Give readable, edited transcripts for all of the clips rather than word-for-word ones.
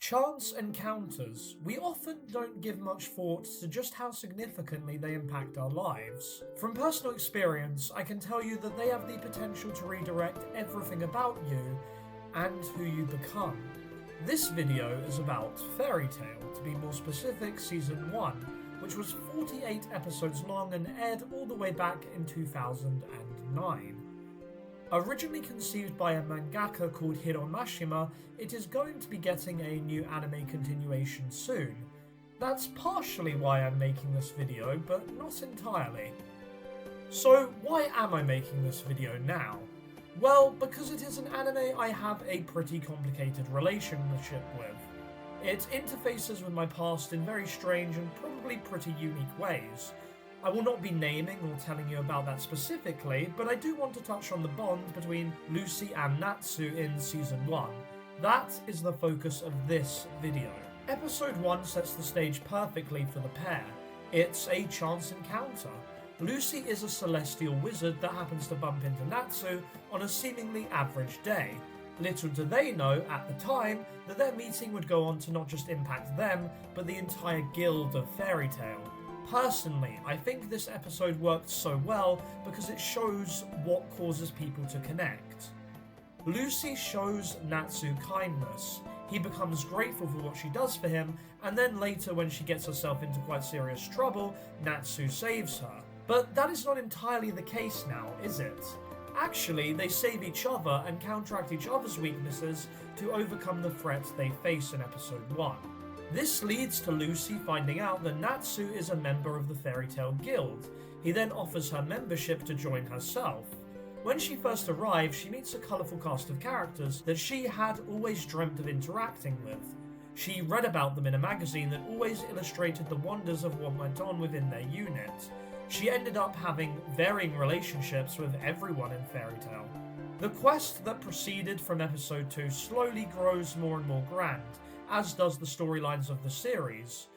Chance encounters. We often don't give much thought to just how significantly they impact our lives. From personal experience, I can tell you that they have the potential to redirect everything about you and who you become. This video is about Fairy Tail, to be more specific, Season 1, which was 48 episodes long and aired all the way back in 2009. Originally conceived by a mangaka called Mashima, it is going to be getting a new anime continuation soon. That's partially why I'm making this video, but not entirely. So why am I making this video now? Well, because it is an anime I have a pretty complicated relationship with. It interfaces with my past in very strange and probably pretty unique ways. I will not be naming or telling you about that specifically, but I do want to touch on the bond between Lucy and Natsu in Season 1. That is the focus of this video. Episode 1 sets the stage perfectly for the pair. It's a chance encounter. Lucy is a celestial wizard that happens to bump into Natsu on a seemingly average day. Little do they know, at the time, that their meeting would go on to not just impact them, but the entire guild of Fairy Tail. Personally, I think this episode worked so well because it shows what causes people to connect. Lucy shows Natsu kindness. He becomes grateful for what she does for him, and then later when she gets herself into quite serious trouble, Natsu saves her. But that is not entirely the case now, is it? Actually, they save each other and counteract each other's weaknesses to overcome the threat they face in episode 1. This leads to Lucy finding out that Natsu is a member of the Fairy Tail Guild. He then offers her membership to join herself. When she first arrives, she meets a colourful cast of characters that she had always dreamt of interacting with. She read about them in a magazine that always illustrated the wonders of what went on within their unit. She ended up having varying relationships with everyone in Fairy Tail. The quest that proceeded from episode 2 slowly grows more and more grand, as does the storylines of the series.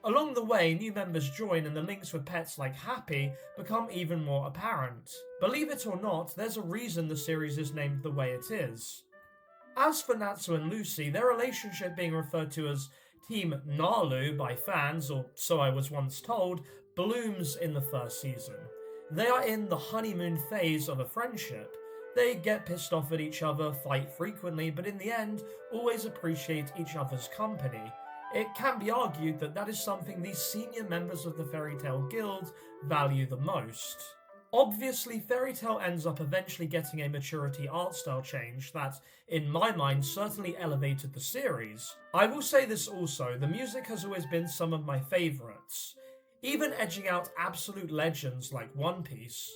Along the way, new members join and the links with pets like Happy become even more apparent. Believe it or not, there's a reason the series is named the way it is. As for Natsu and Lucy, their relationship being referred to as Team Nalu by fans, or so I was once told, blooms in the first season. They are in the honeymoon phase of a friendship. They get pissed off at each other, fight frequently, but in the end, always appreciate each other's company. It can be argued that that is something these senior members of the Fairy Tail Guild value the most. Obviously, Fairy Tail ends up eventually getting a maturity art style change that, in my mind, certainly elevated the series. I will say this also, the music has always been some of my favourites, even edging out absolute legends like One Piece.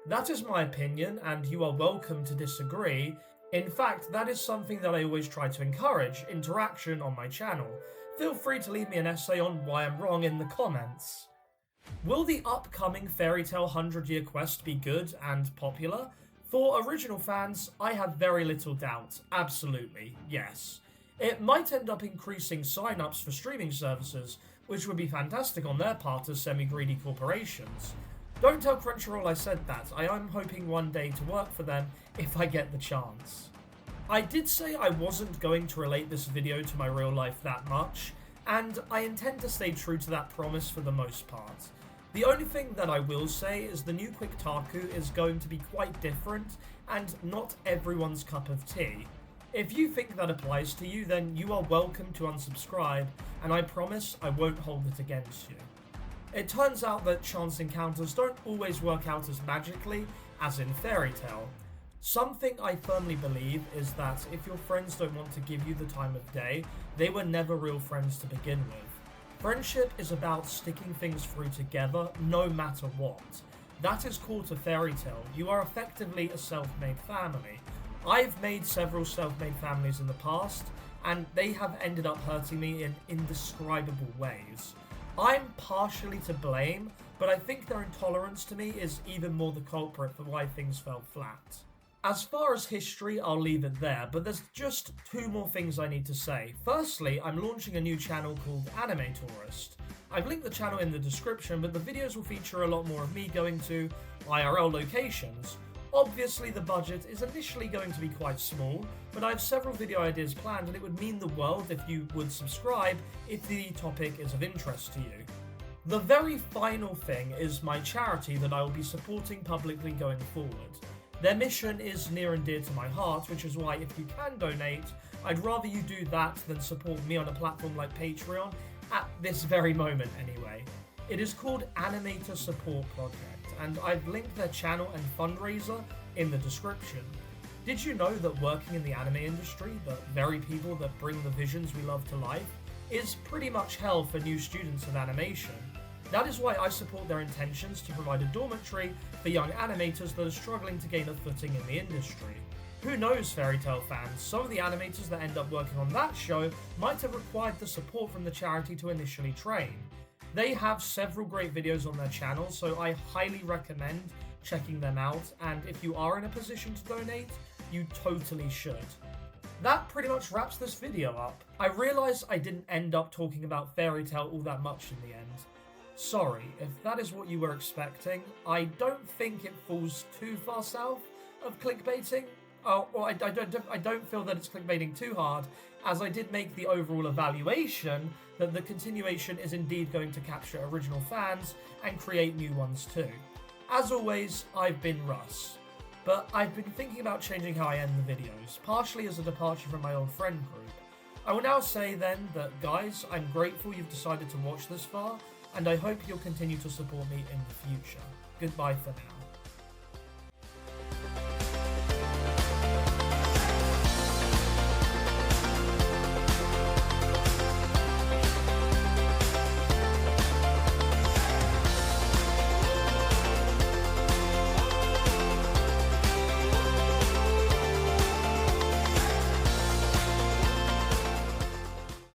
That is my opinion, and you are welcome to disagree. In fact, that is something that I always try to encourage, interaction on my channel. Feel free to leave me an essay on why I'm wrong in the comments. Will the upcoming Fairy Tail 100-Year Quest be good and popular? For original fans, I have very little doubt. Absolutely, yes. It might end up increasing sign-ups for streaming services, which would be fantastic on their part as semi-greedy corporations. Don't tell Crunchyroll I said that. I am hoping one day to work for them if I get the chance. I did say I wasn't going to relate this video to my real life that much, and I intend to stay true to that promise for the most part. The only thing that I will say is the new Quick Taku is going to be quite different and not everyone's cup of tea. If you think that applies to you, then you are welcome to unsubscribe, and I promise I won't hold it against you. It turns out that chance encounters don't always work out as magically as in Fairy Tail. Something I firmly believe is that if your friends don't want to give you the time of day, they were never real friends to begin with. Friendship is about sticking things through together no matter what. That is core to Fairy Tail. You are effectively a self-made family. I've made several self-made families in the past, and they have ended up hurting me in indescribable ways. I'm partially to blame, but I think their intolerance to me is even more the culprit for why things fell flat. As far as history, I'll leave it there, but there's just two more things I need to say. Firstly, I'm launching a new channel called Anime Tourist. I've linked the channel in the description, but the videos will feature a lot more of me going to IRL locations. Obviously the budget is initially going to be quite small, but I have several video ideas planned and it would mean the world if you would subscribe if the topic is of interest to you. The very final thing is my charity that I will be supporting publicly going forward. Their mission is near and dear to my heart, which is why if you can donate, I'd rather you do that than support me on a platform like Patreon, at this very moment anyway. It is called Animator Support Project, and I've linked their channel and fundraiser in the description. Did you know that working in the anime industry, the very people that bring the visions we love to life, is pretty much hell for new students of animation? That is why I support their intentions to provide a dormitory for young animators that are struggling to gain a footing in the industry. Who knows, Fairy Tail fans, some of the animators that end up working on that show might have required the support from the charity to initially train. They have several great videos on their channel, so I highly recommend checking them out, and if you are in a position to donate, you totally should. That pretty much wraps this video up. I realise I didn't end up talking about Fairy Tail all that much in the end. Sorry, if that is what you were expecting. I don't think it falls too far south of clickbaiting. I don't feel that it's clickbaiting too hard, as I did make the overall evaluation that the continuation is indeed going to capture original fans and create new ones too. As always, I've been Russ, but I've been thinking about changing how I end the videos, partially as a departure from my old friend group. I will now say then that, guys, I'm grateful you've decided to watch this far, and I hope you'll continue to support me in the future. Goodbye for now.